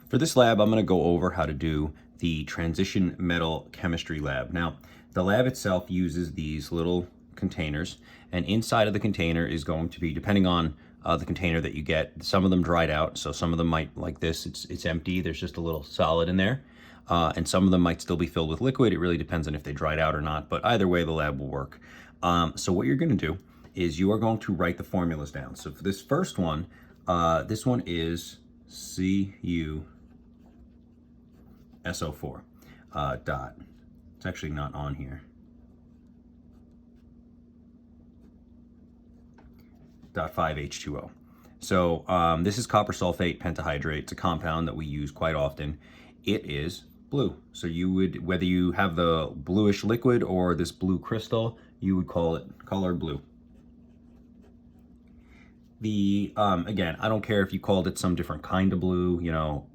For this lab, I'm going to go over how to do the transition metal chemistry lab. Now, the lab itself uses these little containers, and inside of the container is going to be, depending on the container that you get, some of them dried out, so some of them might, like this, it's empty, there's just a little solid in there, and some of them might still be filled with liquid. It really depends on if they dried out or not, but either way, the lab will work. So what you're going to do is you are going to write the formulas down. So for this first one, this one is Cu SO4 dot. It's actually not on here. Dot 5H2O. So this is copper sulfate pentahydrate. It's a compound that we use quite often. It is blue. So you would, whether you have the bluish liquid or this blue crystal, you would call it color blue. The again, I don't care if you called it some different kind of blue, you know,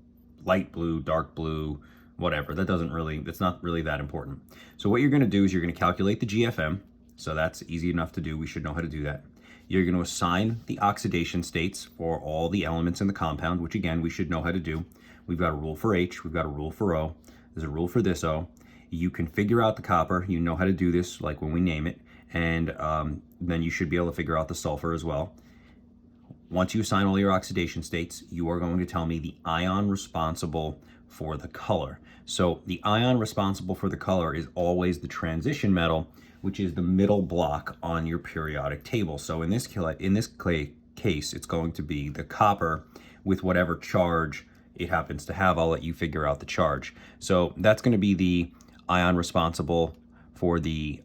light blue, dark blue, whatever. That's not really that important. So what you're going to do is you're going to calculate the GFM. So that's easy enough to do. We should know how to do that. You're going to assign the oxidation states for all the elements in the compound, which again, we should know how to do. We've got a rule for H, we've got a rule for O, there's a rule for this O. You can figure out the copper, you know how to do this, like when we name it, and then you should be able to figure out the sulfur as well. Once you assign all your oxidation states, you are going to tell me the ion responsible for the color. So the ion responsible for the color is always the transition metal, which is the middle block on your periodic table. So in this case, it's going to be the copper with whatever charge it happens to have. I'll let you figure out the charge. So that's going to be the ion responsible for the,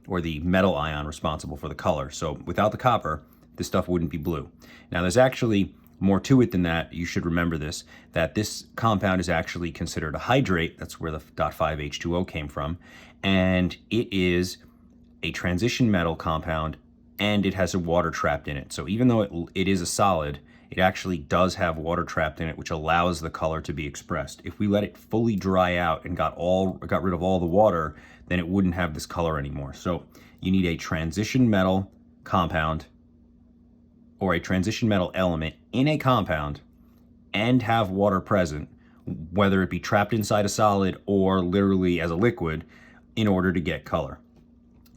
or the metal ion responsible for the color. So without the copper, this stuff wouldn't be blue. Now there's actually more to it than that. You should remember this, that this compound is actually considered a hydrate. That's where the .5H2O came from. And it is a transition metal compound, and it has a water trapped in it. So even though it is a solid, it actually does have water trapped in it, which allows the color to be expressed. If we let it fully dry out and got rid of all the water, then it wouldn't have this color anymore. So you need a transition metal compound or a transition metal element in a compound and have water present, whether it be trapped inside a solid or literally as a liquid, in order to get color.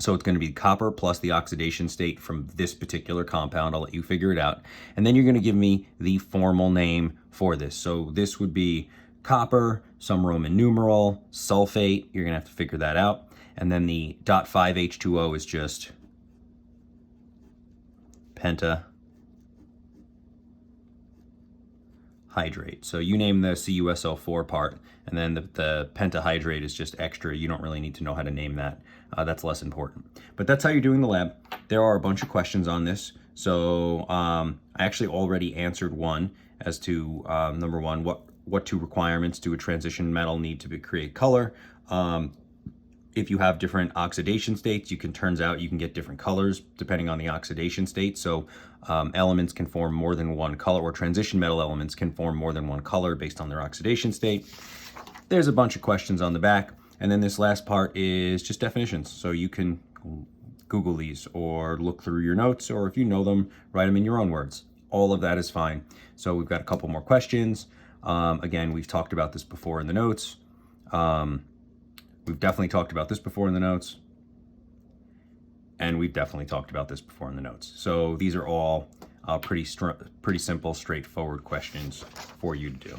So it's going to be copper plus the oxidation state from this particular compound. I'll let you figure it out. And then you're going to give me the formal name for this. So this would be copper, some Roman numeral, sulfate. You're going to have to figure that out. And then the .5H2O is just pentahydrate. So you name the CuSO4 part, and then the pentahydrate is just extra. You don't really need to know how to name that. That's less important. But that's how you're doing the lab. There are a bunch of questions on this. So I actually already answered one as to number one, what two requirements do a transition metal need to create color? If you have different oxidation states, turns out you can get different colors depending on the oxidation state. So elements can form more than one color, or transition metal elements can form more than one color based on their oxidation state. There's a bunch of questions on the back. And then this last part is just definitions. So you can Google these or look through your notes, or if you know them, write them in your own words. All of that is fine. So we've got a couple more questions. Again, we've talked about this before in the notes. We've definitely talked about this before in the notes. And we've definitely talked about this before in the notes. So these are all pretty simple, straightforward questions for you to do.